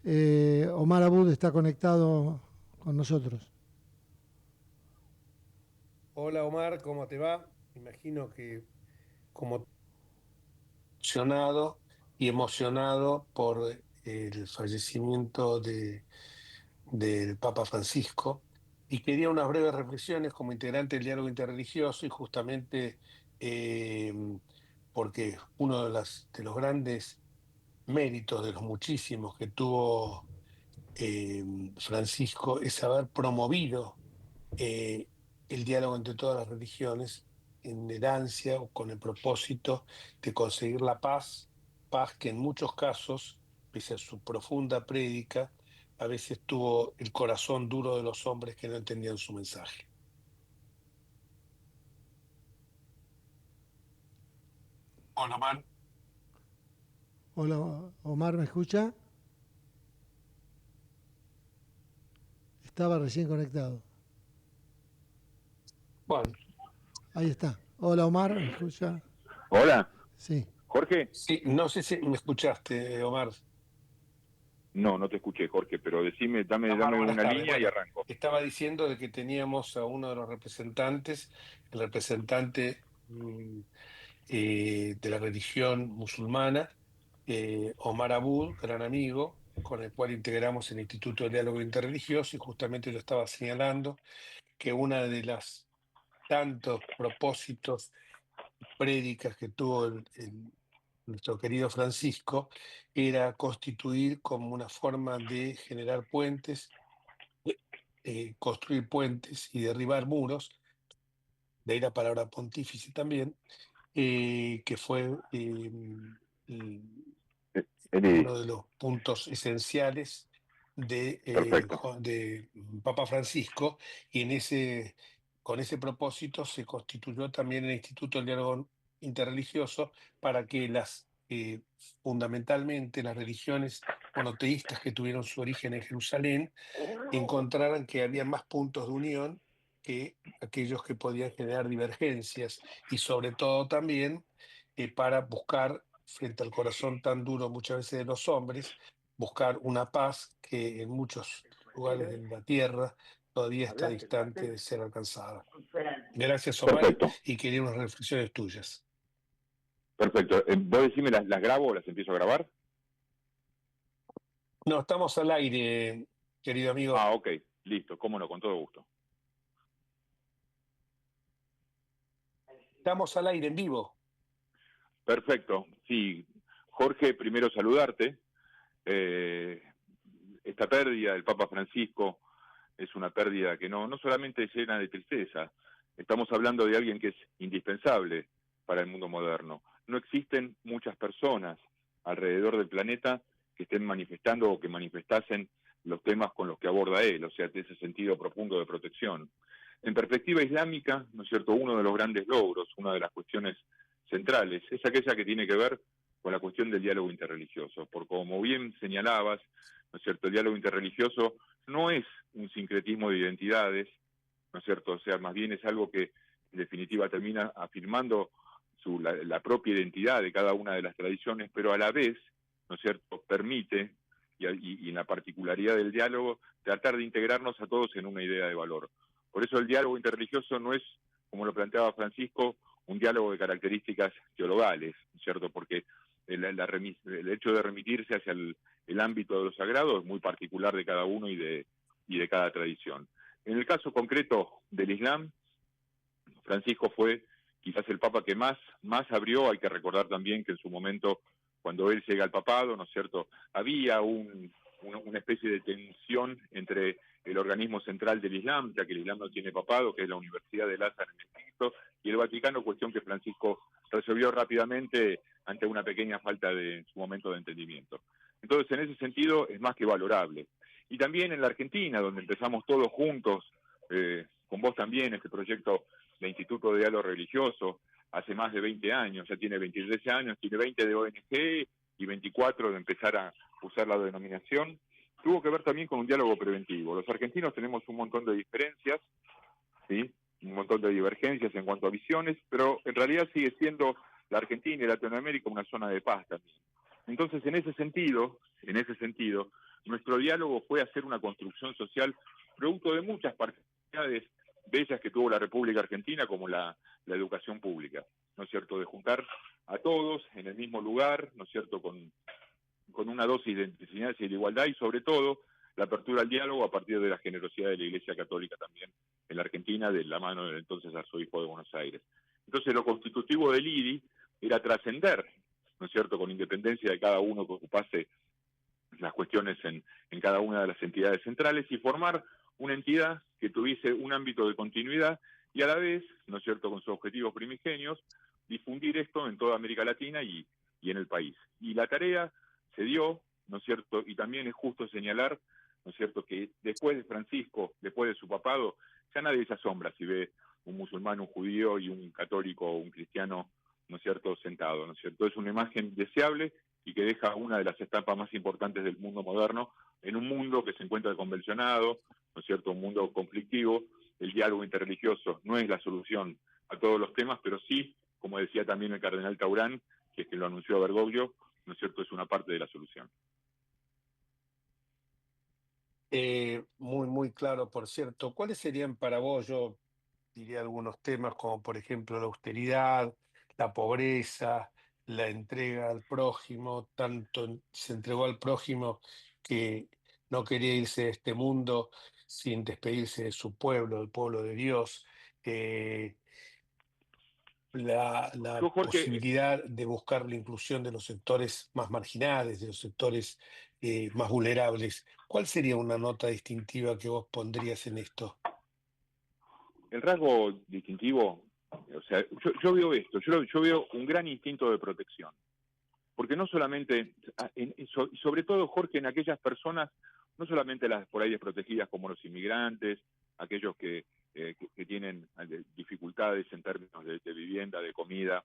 Omar Abud está conectado con nosotros. Hola Omar, ¿cómo te va? Imagino que como emocionado y emocionado por el fallecimiento del Papa Francisco y quería unas breves reflexiones como integrante del diálogo interreligioso y justamente eh, porque uno de los grandes méritos, de los muchísimos que tuvo eh, Francisco es haber promovido eh, el diálogo entre todas las religiones en el ansia o con el propósito de conseguir la paz, paz que en muchos casos, pese a su profunda prédica, a veces tuvo el corazón duro de los hombres que no entendían su mensaje. Hola, Omar. Hola, Omar, ¿me escucha? Estaba recién conectado. Bueno, Ahí está. Hola, Omar, ¿me escucha? Hola, Sí. Jorge. sí, no sé si me escuchaste, Omar. No, no te escuché, Jorge, pero decime, Omar, dame buenas una tardes. línea y Bueno, arranco. estaba diciendo de que teníamos a uno de los representantes, el representante de la religión musulmana, Omar Abud, gran amigo, con el cual integramos el Instituto de Diálogo Interreligioso, y justamente lo estaba señalando, que una de las tantos propósitos, prédicas que tuvo nuestro querido Francisco, era constituir como una forma de generar puentes, construir puentes y derribar muros, de ahí la palabra pontífice también, que fue Eli, uno de los puntos esenciales perfecto, de Papa Francisco, y con ese propósito se constituyó también el Instituto del Diálogo Interreligioso para que fundamentalmente las religiones monoteístas que tuvieron su origen en Jerusalén encontraran que había más puntos de unión que aquellos que podían generar divergencias, y sobre todo también para buscar, frente al corazón tan duro muchas veces de los hombres, buscar una paz que en muchos lugares de la tierra todavía está distante de ser alcanzada. Gracias, Omar, perfecto, y quería unas reflexiones tuyas. perfecto. ¿Vos decime las grabo o las empiezo a grabar? No, estamos al aire, querido amigo. Ah, ok, listo, cómo no, con todo gusto. Estamos al aire en vivo. Perfecto, sí. Jorge, primero saludarte. Eh, Esta pérdida del Papa Francisco es una pérdida que no solamente es llena de tristeza, estamos hablando de alguien que es indispensable para el mundo moderno. No existen muchas personas alrededor del planeta que estén manifestando o que manifestasen los temas con los que aborda él, o sea, de ese sentido profundo de protección. En perspectiva islámica, ¿no es cierto?, uno de los grandes logros, una de las cuestiones centrales, es aquella que tiene que ver con la cuestión del diálogo interreligioso, porque como bien señalabas, ¿no es cierto?, el diálogo interreligioso no es un sincretismo de identidades, ¿no es cierto? O sea, más bien es algo que en definitiva termina afirmando la propia identidad de cada una de las tradiciones, pero a la vez, ¿no es cierto?, permite, y en la particularidad del diálogo, tratar de integrarnos a todos en una idea de valor. Por eso el diálogo interreligioso no es, como lo planteaba Francisco, un diálogo de características teologales, ¿no es cierto? Porque el hecho de remitirse hacia el ámbito de lo sagrado es muy particular de cada uno y de cada tradición. En el caso concreto del Islam, Francisco fue quizás el papa que más abrió. Hay que recordar también que en su momento, cuando él llega al papado, ¿no es cierto?, había una especie de tensión entre el organismo central del Islam, ya que el Islam no tiene papado, que es la Universidad del Azhar en Egipto, y el Vaticano, cuestión que Francisco resolvió rápidamente ante una pequeña falta de, en su momento, de entendimiento. Entonces, en ese sentido, es más que valorable. Y también en la Argentina, donde empezamos todos juntos, con vos también, este proyecto de Instituto de Diálogo Religioso, hace más de 20 años, ya tiene 23 años, tiene 20 de ONG y 24 de empezar a usar la denominación, tuvo que ver también con un diálogo preventivo. Los argentinos tenemos un montón de diferencias, ¿sí?, un montón de divergencias en cuanto a visiones, pero en realidad sigue siendo la Argentina y Latinoamérica una zona de paz también. Entonces, en ese sentido, nuestro diálogo fue hacer una construcción social producto de muchas particularidades bellas que tuvo la República Argentina, como la educación pública, ¿no es cierto?, de juntar a todos en el mismo lugar, ¿no es cierto?, con una dosis de inteligencia y de igualdad, y sobre todo la apertura al diálogo a partir de la generosidad de la Iglesia Católica también en la Argentina, de la mano del entonces arzobispo de Buenos Aires. Entonces lo constitutivo del IDI era trascender, ¿no es cierto?, con independencia de cada uno que ocupase las cuestiones en cada una de las entidades centrales, y formar una entidad que tuviese un ámbito de continuidad y a la vez, ¿no es cierto?, con sus objetivos primigenios, difundir esto en toda América Latina y en el país. Y la tarea se dio, ¿no es cierto?, y también es justo señalar, ¿no es cierto?, que después de Francisco, después de su papado, ya nadie se asombra si ve un musulmán, un judío y un católico o un cristiano, ¿no es cierto?, sentado, ¿no es cierto? Es una imagen deseable y que deja una de las estampas más importantes del mundo moderno, en un mundo que se encuentra convulsionado, ¿no es cierto?, un mundo conflictivo. El diálogo interreligioso no es la solución a todos los temas, pero sí, como decía también el cardenal Taurán, que es quien lo anunció a Bergoglio, ¿no es cierto?, es una parte de la solución. Muy, muy claro, por cierto. ¿Cuáles serían para vos, yo diría algunos temas como por ejemplo la austeridad, la pobreza, la entrega al prójimo, tanto se entregó al prójimo que no quería irse de este mundo sin despedirse de su pueblo, el pueblo de Dios, eh, la Yo, Jorge, posibilidad de buscar la inclusión de los sectores más marginales, de los sectores más vulnerables? ¿Cuál sería una nota distintiva que vos pondrías en esto? el rasgo distintivo, o sea, yo veo esto, yo veo un gran instinto de protección, porque no solamente, sobre todo, Jorge, en aquellas personas, no solamente las por ahí desprotegidas como los inmigrantes, aquellos que tienen dificultades en términos de vivienda, de comida,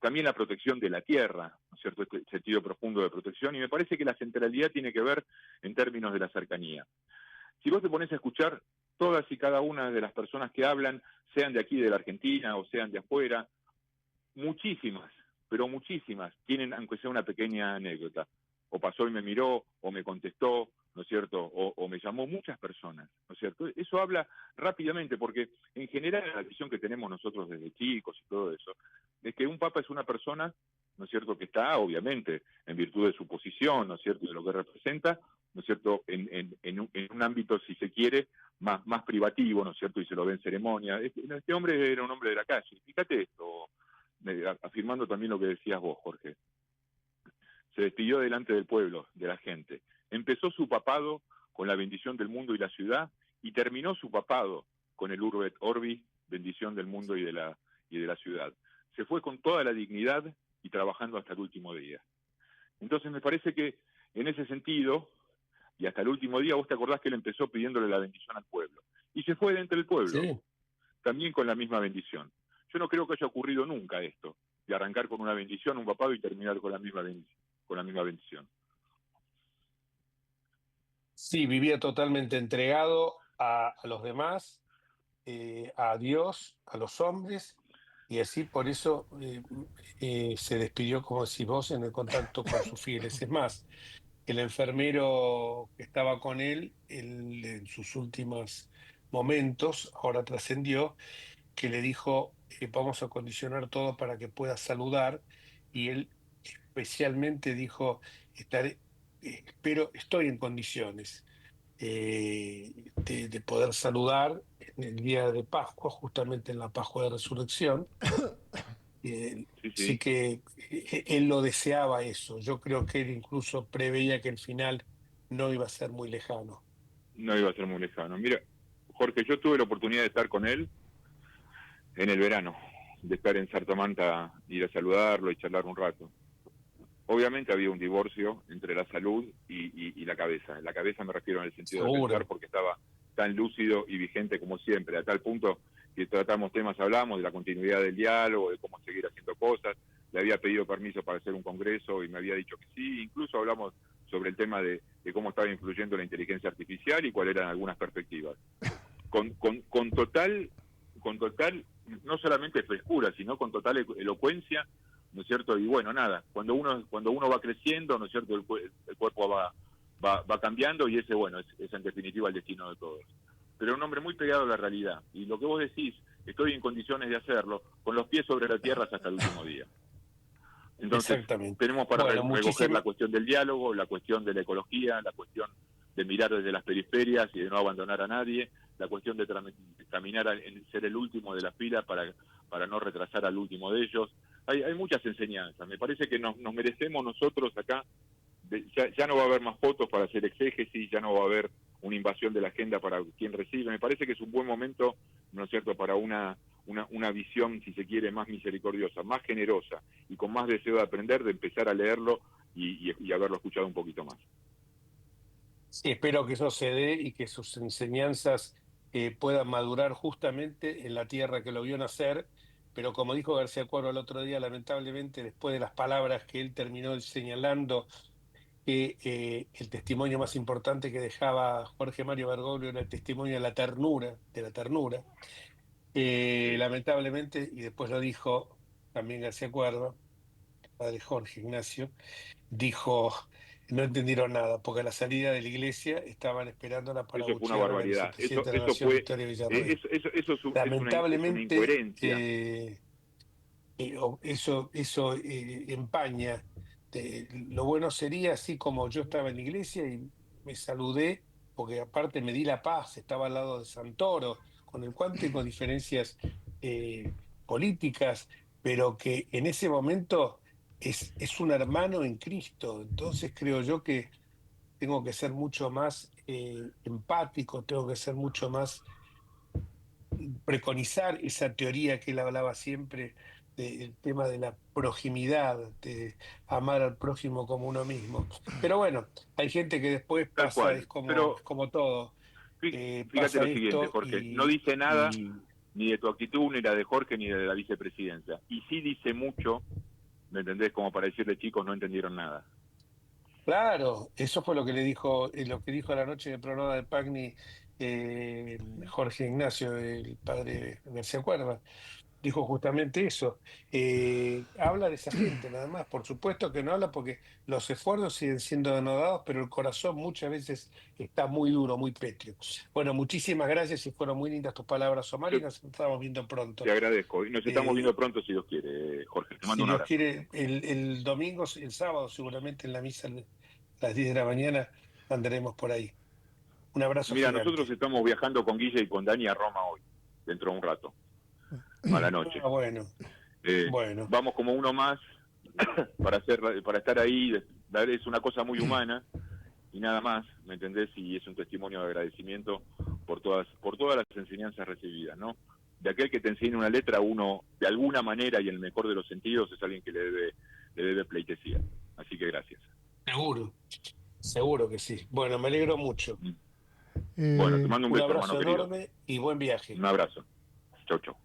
también la protección de la tierra, ¿no es cierto?, este sentido profundo de protección, y me parece que la centralidad tiene que ver en términos de la cercanía. Si vos te pones a escuchar todas y cada una de las personas que hablan, sean de aquí de la Argentina o sean de afuera, muchísimas, pero muchísimas, tienen aunque sea una pequeña anécdota. O pasó y me miró, o me contestó, ¿no es cierto?, o me llamó, muchas personas, ¿no es cierto? Eso habla rápidamente, porque en general la visión que tenemos nosotros desde chicos y todo eso, es que un papa es una persona, ¿no es cierto?, que está, obviamente, en virtud de su posición, ¿no es cierto?, de lo que representa, ¿no es cierto?, en un ámbito, si se quiere, más privativo, ¿no es cierto?, y se lo ve en ceremonia. Este hombre era un hombre de la calle. Fíjate esto, afirmando también lo que decías vos, Jorge. Se despidió delante del pueblo, de la gente. Empezó su papado con la bendición del mundo y la ciudad, y terminó su papado con el Urbe et Orbi, bendición del mundo y de la ciudad. Se fue con toda la dignidad y trabajando hasta el último día. Entonces me parece que en ese sentido, y hasta el último día, vos te acordás que él empezó pidiéndole la bendición al pueblo, y se fue de entre el pueblo, Sí. también con la misma bendición. Yo no creo que haya ocurrido nunca esto, de arrancar con una bendición, un papado, y terminar con la misma bendición. Sí, vivía totalmente entregado a los demás, a Dios, a los hombres, y así por eso se despidió, como decís vos, en el contacto con sus fieles. Es más, el enfermero que estaba con él, en sus últimos momentos, ahora trascendió, que le dijo, vamos a condicionar todo para que puedas saludar, y él especialmente dijo, pero estoy en condiciones de poder saludar en el día de Pascua, justamente en la Pascua de Resurrección. Sí, Sí sí, que él lo deseaba eso. Yo creo que él incluso preveía que el final no iba a ser muy lejano. no iba a ser muy lejano. Mira, Jorge, yo tuve la oportunidad de estar con él en el verano, de estar en Sartamanta, ir a saludarlo y charlar un rato. Obviamente había un divorcio entre la salud y la cabeza. La cabeza me refiero en el sentido de pensar, Seguro. porque estaba tan lúcido y vigente como siempre, a tal punto que tratamos temas, hablamos de la continuidad del diálogo, de cómo seguir haciendo cosas. Le había pedido permiso para hacer un congreso y me había dicho que sí. Incluso hablamos sobre el tema de cómo estaba influyendo la inteligencia artificial y cuáles eran algunas perspectivas. Con total, no solamente frescura, sino con total elocuencia, ¿no es cierto? Y bueno, nada, cuando uno va creciendo, ¿no es cierto?, el cuerpo va cambiando y ese, bueno, es en definitiva el destino de todos. Pero un hombre muy pegado a la realidad. Y lo que vos decís, estoy en condiciones de hacerlo, con los pies sobre la tierra hasta el último día. Entonces, Exactamente. tenemos para Bueno, recoger la cuestión del diálogo, la cuestión de la ecología, la cuestión de mirar desde las periferias y de no abandonar a nadie, la cuestión de caminar en ser el último de la fila para no retrasar al último de ellos. Hay muchas enseñanzas. Me parece que nos merecemos nosotros acá. Ya no va a haber más fotos para hacer exégesis, ya no va a haber una invasión de la agenda para quien recibe. Me parece que es un buen momento, ¿no es cierto?, para una visión, si se quiere, más misericordiosa, más generosa y con más deseo de aprender, de empezar a leerlo y haberlo escuchado un poquito más. Sí, espero que eso se dé y que sus enseñanzas puedan madurar justamente en la tierra que lo vio nacer, pero como dijo García Cuadro el otro día, lamentablemente, después de las palabras que él terminó señalando, que el testimonio más importante que dejaba Jorge Mario Bergoglio era el testimonio de la ternura. Sí. Lamentablemente, y después lo dijo también García Cuadro, padre Jorge Ignacio, dijo, no entendieron nada, porque a la salida de la iglesia estaban esperándola para Eso fue una abuchear a la barbaridad. vicepresidenta de la Eso Nación, fue, Victoria Villarruel. es una Lamentablemente, incoherencia. eso empaña. Lo bueno sería, así como yo estaba en la iglesia y me saludé, porque aparte me di la paz, estaba al lado de Santoro, con el cual tengo diferencias eh, políticas, pero que en ese momento es un hermano en Cristo. Entonces creo yo que tengo que ser mucho más empático, tengo que ser mucho más preconizar esa teoría que él hablaba siempre del tema de la proximidad, de amar al prójimo como uno mismo. Pero bueno, hay gente que después Tal pasa, cual. es Pero como todo, fíjate pasa lo siguiente, esto Jorge, no dice nada y ni de tu actitud, ni la de Jorge, ni de la vicepresidencia. Y sí dice mucho, ¿me entendés? Como para decirle, chicos, no entendieron nada. claro, eso fue lo que le dijo, lo que dijo a la noche de programa de Pagni Jorge Ignacio, el padre García Cuerva. Dijo justamente eso. Habla de esa gente nada más. Por supuesto que no habla porque los esfuerzos siguen siendo denodados, pero el corazón muchas veces está muy duro, muy pétreo. Bueno, muchísimas gracias y fueron muy lindas tus palabras, Omar, Yo y nos estamos viendo te pronto. agradezco. Y nos estamos viendo Eh, pronto si Dios quiere, Jorge. Te mando si un Dios abrazo. quiere, el domingo, el sábado, seguramente en la misa a las 10 de la mañana andaremos por ahí. Un abrazo Mira, nosotros gigante. estamos viajando con Guille y con Dani a Roma hoy, dentro de un rato, a la noche. Ah, bueno, bueno. Vamos como uno más para estar ahí. Es una cosa muy humana y nada más, ¿me entendés? Y es un testimonio de agradecimiento por todas las enseñanzas recibidas, ¿no? De aquel que te enseña una letra, uno, de alguna manera y en el mejor de los sentidos, es alguien que le debe pleitesía. Así que gracias. Seguro, seguro que sí. Bueno, me alegro mucho. Bueno, te Eh, mando un Un beso, hermano abrazo querido. enorme y buen viaje. Un abrazo. Chau, chau.